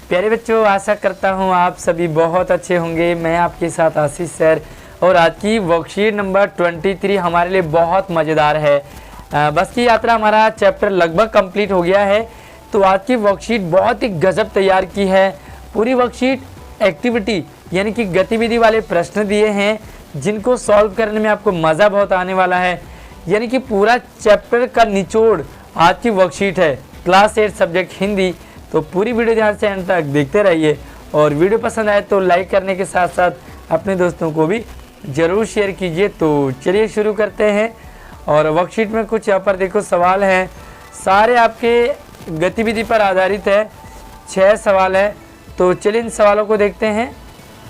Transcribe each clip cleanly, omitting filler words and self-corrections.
प्यारे बच्चों, आशा करता हूँ आप सभी बहुत अच्छे होंगे। मैं आपके साथ आशीष सर, और आज की वर्कशीट नंबर 23 हमारे लिए बहुत मज़ेदार है। बस की यात्रा हमारा चैप्टर लगभग कंप्लीट हो गया है। तो आज की वर्कशीट बहुत ही गजब तैयार की है। पूरी वर्कशीट एक्टिविटी यानी कि गतिविधि वाले प्रश्न दिए हैं, जिनको सॉल्व करने में आपको मज़ा बहुत आने वाला है। यानी कि पूरा चैप्टर का निचोड़ आज की वर्कशीट है, क्लास 8 सब्जेक्ट हिंदी। तो पूरी वीडियो ध्यान से एंड तक देखते रहिए, और वीडियो पसंद आए तो लाइक करने के साथ साथ अपने दोस्तों को भी ज़रूर शेयर कीजिए। तो चलिए शुरू करते हैं। और वर्कशीट में कुछ यहाँ पर देखो सवाल हैं, सारे आपके गतिविधि पर आधारित है। 6 सवाल है, तो चलिए इन सवालों को देखते हैं।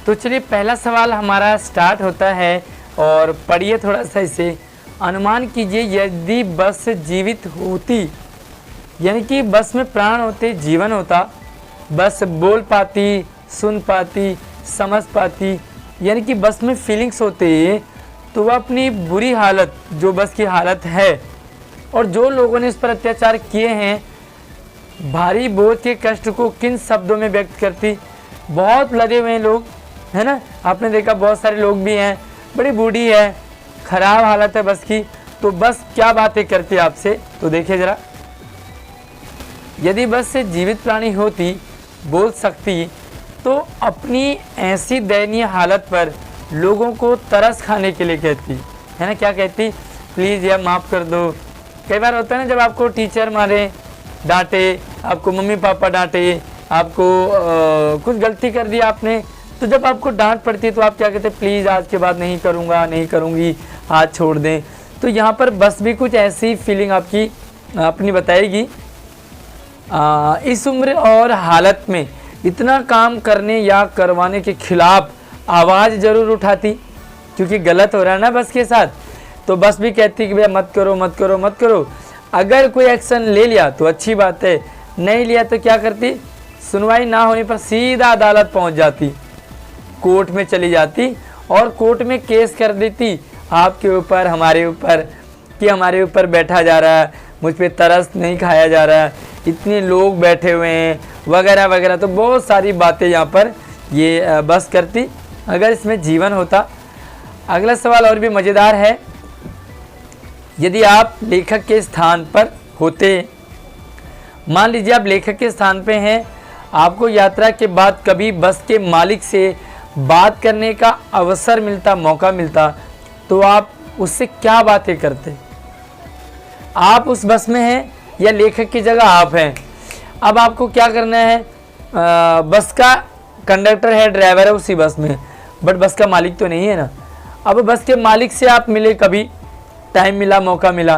तो चलिए पहला सवाल हमारा स्टार्ट होता है, और पढ़िए थोड़ा सा इसे। अनुमान कीजिए यदि बस जीवित होती, यानी कि बस में प्राण होते, जीवन होता, बस बोल पाती, सुन पाती, समझ पाती, यानी कि बस में फीलिंग्स होते, तो वह अपनी बुरी हालत, जो बस की हालत है, और जो लोगों ने इस पर अत्याचार किए हैं, भारी बोझ के कष्ट को किन शब्दों में व्यक्त करती। बहुत लदे हुए हैं लोग, है ना, आपने देखा बहुत सारे लोग भी हैं, बड़ी बूढ़ी है, खराब हालत है बस की, तो बस क्या बातें करती आपसे। तो देखिए ज़रा, यदि बस से जीवित प्राणी होती, बोल सकती, तो अपनी ऐसी दयनीय हालत पर लोगों को तरस खाने के लिए कहती, है ना। क्या कहती? प्लीज़ यह माफ़ कर दो। कई बार होता है ना, जब आपको टीचर मारे, डांटे, आपको मम्मी पापा डांटे, आपको कुछ गलती कर दी आपने, तो जब आपको डांट पड़ती है तो आप क्या कहते हैं? प्लीज़ आज के बाद नहीं करूँगा, नहीं करूँगी, आज छोड़ दें। तो यहाँ पर बस भी कुछ ऐसी फीलिंग आपकी अपनी बताएगी। इस उम्र और हालत में इतना काम करने या करवाने के खिलाफ आवाज़ ज़रूर उठाती, क्योंकि गलत हो रहा है ना बस के साथ। तो बस भी कहती कि भैया मत करो, मत करो, मत करो। अगर कोई एक्शन ले लिया तो अच्छी बात है, नहीं लिया तो क्या करती? सुनवाई ना होने पर सीधा अदालत पहुंच जाती, कोर्ट में चली जाती, और कोर्ट में केस कर देती आपके ऊपर, हमारे ऊपर, कि हमारे ऊपर बैठा जा रहा है, मुझ पे तरस नहीं खाया जा रहा है, इतने लोग बैठे हुए हैं, वगैरह वगैरह। तो बहुत सारी बातें यहाँ पर ये बस करती अगर इसमें जीवन होता। अगला सवाल और भी मज़ेदार है। यदि आप लेखक के स्थान पर होते, मान लीजिए आप लेखक के स्थान पे हैं, आपको यात्रा के बाद कभी बस के मालिक से बात करने का अवसर मिलता, मौका मिलता, तो आप उससे क्या बातें करते? आप उस बस में हैं या लेखक की जगह आप हैं? अब आपको क्या करना है? बस का कंडक्टर है, ड्राइवर है उसी बस में, बट बस का मालिक तो नहीं है ना। अब बस के मालिक से आप मिले, कभी टाइम मिला, मौका मिला,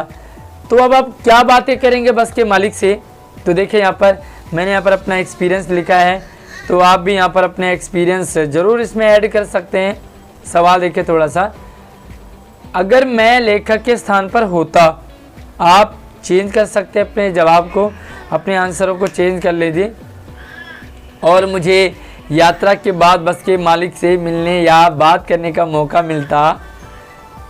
तो अब आप क्या बातें करेंगे बस के मालिक से? तो देखिए यहाँ पर मैंने यहाँ पर अपना एक्सपीरियंस लिखा है, तो आप भी यहाँ पर अपने एक्सपीरियंस ज़रूर इसमें ऐड कर सकते हैं। सवाल देखिए थोड़ा सा, अगर मैं लेखक के स्थान पर होता, आप चेंज कर सकते हैं अपने जवाब को, अपने आंसरों को चेंज कर लीजिए। और मुझे यात्रा के बाद बस के मालिक से मिलने या बात करने का मौका मिलता,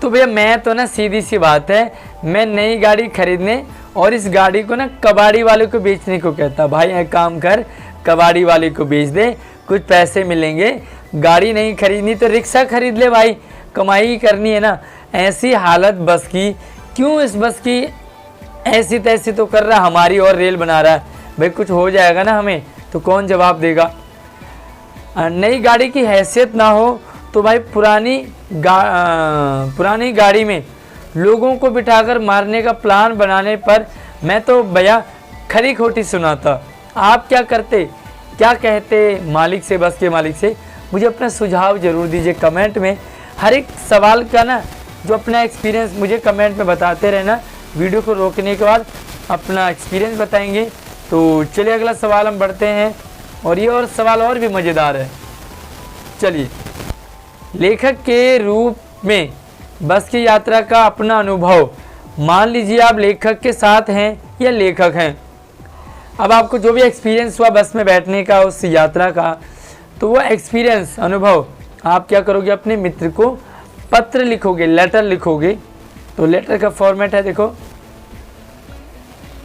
तो भैया मैं तो ना, सीधी सी बात है, मैं नई गाड़ी खरीदने और इस गाड़ी को ना कबाड़ी वाले को बेचने को कहता। भाई एक काम कर, कबाड़ी वाले को बेच दे, कुछ पैसे मिलेंगे। गाड़ी नहीं खरीदनी तो रिक्शा खरीद ले भाई, कमाई करनी है ना। ऐसी हालत बस की, क्यों इस बस की ऐसी तैसी तो कर रहा, हमारी और रेल बना रहा है। भाई कुछ हो जाएगा ना हमें, तो कौन जवाब देगा? नई गाड़ी की हैसियत ना हो तो भाई पुरानी गाड़ी में लोगों को बिठाकर मारने का प्लान बनाने पर मैं तो भैया खरी खोटी सुनाता। आप क्या करते, क्या कहते मालिक से, बस के मालिक से? मुझे अपना सुझाव ज़रूर दीजिए कमेंट में। हर एक सवाल का ना जो अपना एक्सपीरियंस मुझे कमेंट में बताते रहना। वीडियो को रोकने के बाद अपना एक्सपीरियंस बताएंगे। तो चलिए अगला सवाल हम बढ़ते हैं, और ये और सवाल और भी मज़ेदार है। चलिए, लेखक के रूप में बस की यात्रा का अपना अनुभव। मान लीजिए आप लेखक के साथ हैं या लेखक हैं। अब आपको जो भी एक्सपीरियंस हुआ बस में बैठने का, उस यात्रा का, तो वह एक्सपीरियंस, अनुभव आप क्या करोगे? अपने मित्र को पत्र लिखोगे, लेटर लिखोगे। तो लेटर का फॉर्मेट है, देखो,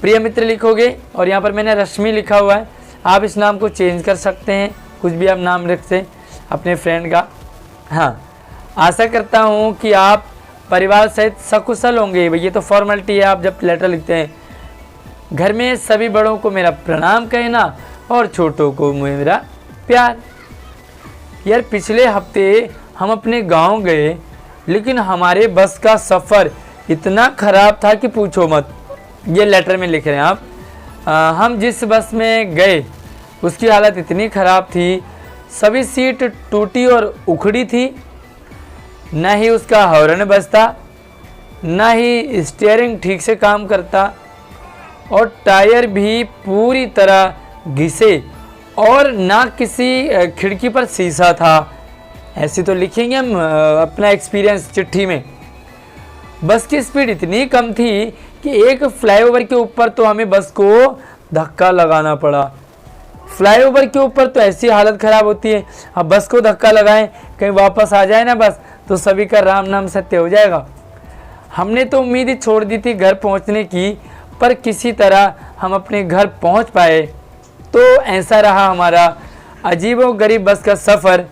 प्रिय मित्र लिखोगे, और यहाँ पर मैंने रश्मि लिखा हुआ है। आप इस नाम को चेंज कर सकते हैं, कुछ भी आप नाम रख सकते अपने फ्रेंड का। हाँ, आशा करता हूँ कि आप परिवार सहित सकुशल होंगे। ये तो फॉर्मेलिटी है, आप जब लेटर लिखते हैं। घर में सभी बड़ों को मेरा प्रणाम कहना और छोटों को मेरा प्यार। यार पिछले हफ्ते हम अपने गांव गए, लेकिन हमारे बस का सफ़र इतना ख़राब था कि पूछो मत। ये लेटर में लिख रहे हैं आप। हम जिस बस में गए उसकी हालत इतनी ख़राब थी, सभी सीट टूटी और उखड़ी थी। न ही उसका हॉर्न बजता, न ही स्टीयरिंग ठीक से काम करता, और टायर भी पूरी तरह घिसे, और ना किसी खिड़की पर शीशा था। ऐसे तो लिखेंगे हम अपना एक्सपीरियंस चिट्ठी में। बस की स्पीड इतनी कम थी कि एक फ्लाईओवर के ऊपर तो हमें बस को धक्का लगाना पड़ा। फ्लाईओवर के ऊपर तो ऐसी हालत ख़राब होती है, अब बस को धक्का लगाएं, कहीं वापस आ जाए ना बस, तो सभी का राम नाम सत्य हो जाएगा। हमने तो उम्मीद ही छोड़ दी थी घर पहुंचने की, पर किसी तरह हम अपने घर पहुंच पाए। तो ऐसा रहा हमारा अजीबोगरीब बस का सफ़र।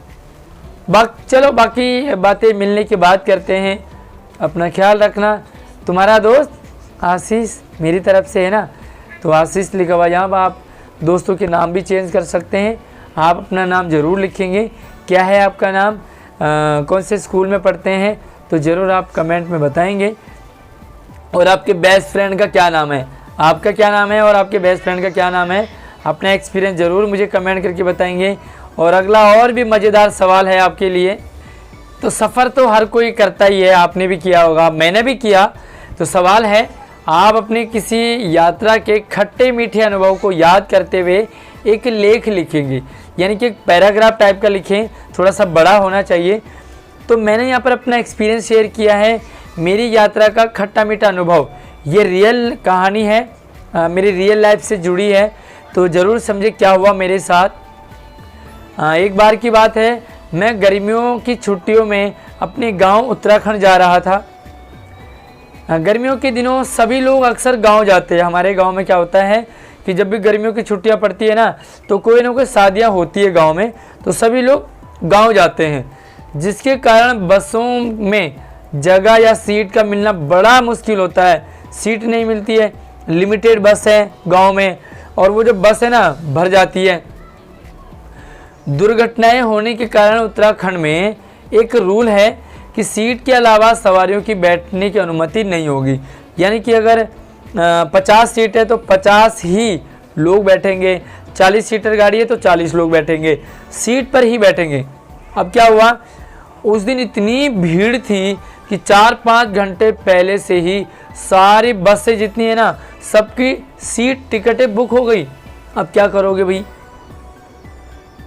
चलो बाकी बातें मिलने की बात करते हैं। अपना ख्याल रखना। तुम्हारा दोस्त आशीष मेरी तरफ से है ना, तो आशीष लिखा हुआ। यहाँ आप दोस्तों के नाम भी चेंज कर सकते हैं। आप अपना नाम ज़रूर लिखेंगे, क्या है आपका नाम, कौन से स्कूल में पढ़ते हैं, तो ज़रूर आप कमेंट में बताएंगे। और आपके बेस्ट फ्रेंड का क्या नाम है, आपका क्या नाम है और आपके बेस्ट फ्रेंड का क्या नाम है, अपना एक्सपीरियंस ज़रूर मुझे कमेंट करके बताएंगे। और अगला और भी मज़ेदार सवाल है आपके लिए। तो सफ़र तो हर कोई करता ही है, आपने भी किया होगा, मैंने भी किया। तो सवाल है, आप अपने किसी यात्रा के खट्टे मीठे अनुभव को याद करते हुए एक लेख लिखेंगे, यानी कि एक पैराग्राफ टाइप का लिखें, थोड़ा सा बड़ा होना चाहिए। तो मैंने यहाँ पर अपना एक्सपीरियंस शेयर किया है, मेरी यात्रा का खट्टा मीठा अनुभव। ये रियल कहानी है, मेरी रियल लाइफ से जुड़ी है, तो ज़रूर समझे क्या हुआ मेरे साथ। एक बार की बात है, मैं गर्मियों की छुट्टियों में अपने गांव उत्तराखंड जा रहा था। गर्मियों के दिनों सभी लोग अक्सर गांव जाते हैं। हमारे गांव में क्या होता है कि जब भी गर्मियों की छुट्टियां पड़ती है ना, तो कोई ना कोई शादियां होती है गांव में, तो सभी लोग गांव जाते हैं, जिसके कारण बसों में जगह या सीट का मिलना बड़ा मुश्किल होता है। सीट नहीं मिलती है, लिमिटेड बस है गांव में, और वो जो बस है ना भर जाती है। दुर्घटनाएं होने के कारण उत्तराखंड में एक रूल है कि सीट के अलावा सवारियों की बैठने की अनुमति नहीं होगी। यानी कि अगर 50 सीट है तो 50 ही लोग बैठेंगे, 40 सीटर गाड़ी है तो 40 लोग बैठेंगे, सीट पर ही बैठेंगे। अब क्या हुआ, उस दिन इतनी भीड़ थी कि 4-5 घंटे पहले से ही सारी बसें जितनी है ना, सबकी सीट टिकटें बुक हो गई। अब क्या करोगे भाई,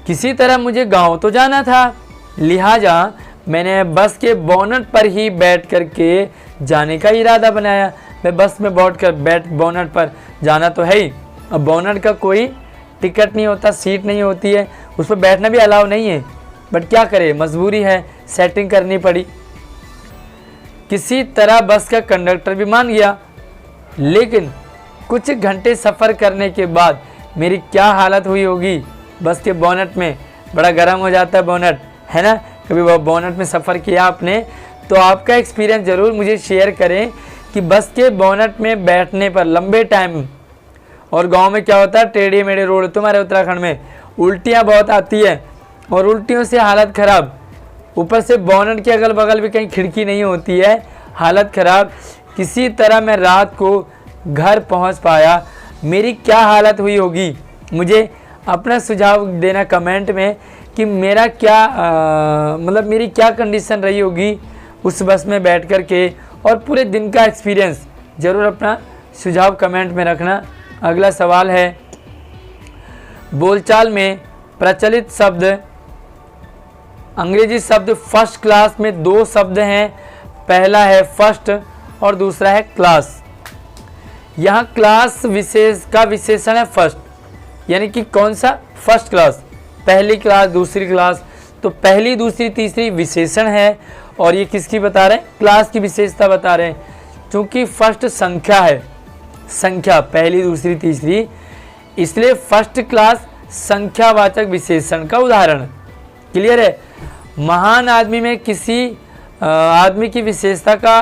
किसी तरह मुझे गांव तो जाना था, लिहाजा मैंने बस के बोनट पर ही बैठ करके जाने का इरादा बनाया। मैं बस में बैठ बोनट पर जाना तो है ही। अब बोनट का कोई टिकट नहीं होता, सीट नहीं होती है, उस पर बैठना भी अलाउ नहीं है, बट क्या करें, मजबूरी है, सेटिंग करनी पड़ी। किसी तरह बस का कंडक्टर भी मान गया, लेकिन कुछ घंटे सफ़र करने के बाद मेरी क्या हालत हुई होगी। बस के बोनट में बड़ा गर्म हो जाता है बोनट, है ना, कभी वो बोनट में सफ़र किया आपने, तो आपका एक्सपीरियंस ज़रूर मुझे शेयर करें कि बस के बोनट में बैठने पर लंबे टाइम, और गांव में क्या होता है, टेढ़े मेढ़े रोड, तुम्हारे उत्तराखंड में उल्टियाँ बहुत आती है, और उल्टियों से हालत ख़राब, ऊपर से बोनट के अगल बगल भी कहीं खिड़की नहीं होती है, हालत ख़राब। किसी तरह मैं रात को घर पहुंच पाया। मेरी क्या हालत हुई होगी, मुझे अपना सुझाव देना कमेंट में कि मेरा क्या मतलब मेरी क्या कंडीशन रही होगी उस बस में बैठ कर के, और पूरे दिन का एक्सपीरियंस ज़रूर अपना सुझाव कमेंट में रखना। अगला सवाल है, बोलचाल में प्रचलित शब्द, अंग्रेजी शब्द फर्स्ट क्लास में 2 शब्द हैं, पहला है फर्स्ट और दूसरा है क्लास। यहाँ क्लास विशेष का विशेषण है फर्स्ट, यानी कि कौन सा, फर्स्ट क्लास, पहली क्लास, दूसरी क्लास। तो पहली, दूसरी, तीसरी विशेषण है, और ये किसकी बता रहे हैं, क्लास की विशेषता बता रहे हैं। क्योंकि फर्स्ट संख्या है, संख्या पहली, दूसरी, तीसरी, इसलिए फर्स्ट क्लास संख्यावाचक विशेषण का उदाहरण। क्लियर है। महान आदमी में किसी आदमी की विशेषता का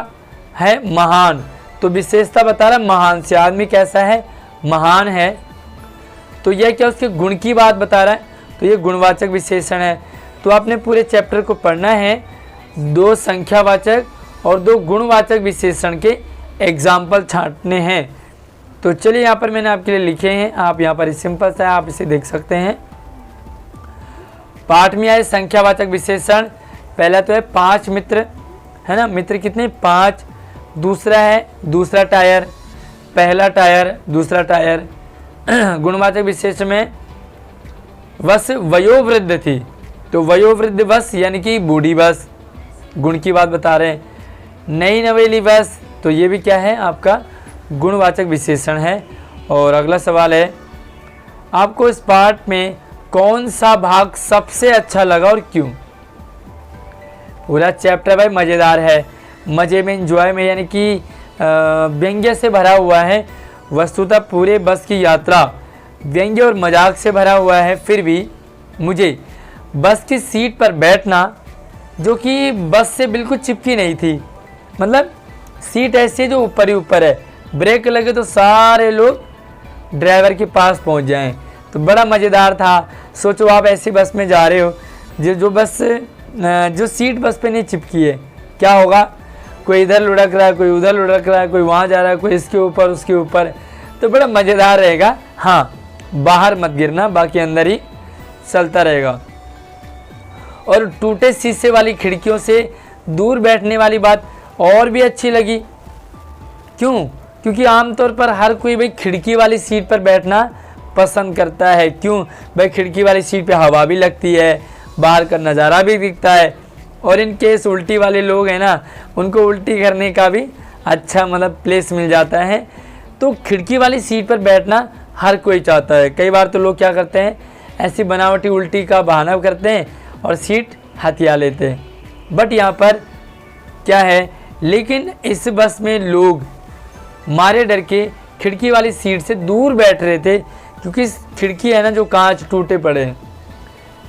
है महान, तो विशेषता बता रहा है महान से, आदमी कैसा है, महान है। तो यह क्या उसके गुण की बात बता रहा है, तो ये गुणवाचक विशेषण है। तो आपने पूरे चैप्टर को पढ़ना है, 2 संख्यावाचक और 2 गुणवाचक विशेषण के एग्जाम्पल छांटने हैं। तो चलिए यहाँ पर मैंने आपके लिए लिखे हैं, आप यहाँ पर सिंपल सा है, आप इसे देख सकते हैं। पाठ में आए संख्यावाचक विशेषण, पहला तो है 5 मित्र, है ना, मित्र कितने 5। दूसरा है दूसरा टायर, पहला टायर, दूसरा टायर। गुणवाचक विशेषण में बस वयोवृद्ध थी, तो वयोवृद्ध बस यानी कि बूढ़ी बस, गुण की बात बता रहे हैं। नई नवेली बस, तो ये भी क्या है आपका गुणवाचक विशेषण है। और अगला सवाल है, आपको इस पाठ में कौन सा भाग सबसे अच्छा लगा और क्यों। पूरा चैप्टर भाई मज़ेदार है, मज़े में, एंजॉय में, यानी कि व्यंग्य से भरा हुआ है। वस्तुतः पूरे बस की यात्रा व्यंग्य और मजाक से भरा हुआ है, फिर भी मुझे बस की सीट पर बैठना, जो कि बस से बिल्कुल चिपकी नहीं थी, मतलब सीट ऐसी है जो ऊपर ही ऊपर है, ब्रेक लगे तो सारे लोग ड्राइवर के पास पहुंच जाएं, तो बड़ा मज़ेदार था। सोचो आप ऐसी बस में जा रहे हो जो सीट बस पे नहीं चिपकी है, क्या होगा, कोई इधर लुढ़क रहा है, कोई उधर लुढ़क रहा है, कोई वहाँ जा रहा है, कोई इसके ऊपर उसके ऊपर, तो बड़ा मज़ेदार रहेगा। हाँ, बाहर मत गिरना, बाकी अंदर ही चलता रहेगा। और टूटे शीशे वाली खिड़कियों से दूर बैठने वाली बात और भी अच्छी लगी। क्यों? क्योंकि आमतौर पर हर कोई भाई खिड़की वाली सीट पर बैठना पसंद करता है। क्यों भाई, खिड़की वाली सीट पे हवा भी लगती है, बाहर का नज़ारा भी दिखता है, और इन केस उल्टी वाले लोग हैं ना, उनको उल्टी करने का भी अच्छा मतलब प्लेस मिल जाता है। तो खिड़की वाली सीट पर बैठना हर कोई चाहता है। कई बार तो लोग क्या करते हैं, ऐसी बनावटी उल्टी का बहाना करते हैं और सीट हथिया लेते हैं। बट यहाँ पर क्या है, लेकिन इस बस में लोग मारे डर के खिड़की वाली सीट से दूर बैठ रहे थे, क्योंकि खिड़की है ना जो कांच टूटे पड़े हैं।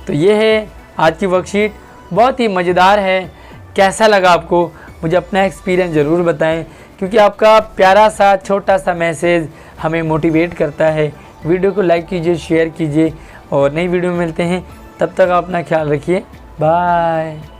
तो ये है आज की वर्कशीट, बहुत ही मज़ेदार है। कैसा लगा आपको, मुझे अपना एक्सपीरियंस ज़रूर बताएं, क्योंकि आपका प्यारा सा छोटा सा मैसेज हमें मोटिवेट करता है। वीडियो को लाइक कीजिए, शेयर कीजिए, और नई वीडियो में मिलते हैं। तब तक आप अपना ख्याल रखिए, बाय।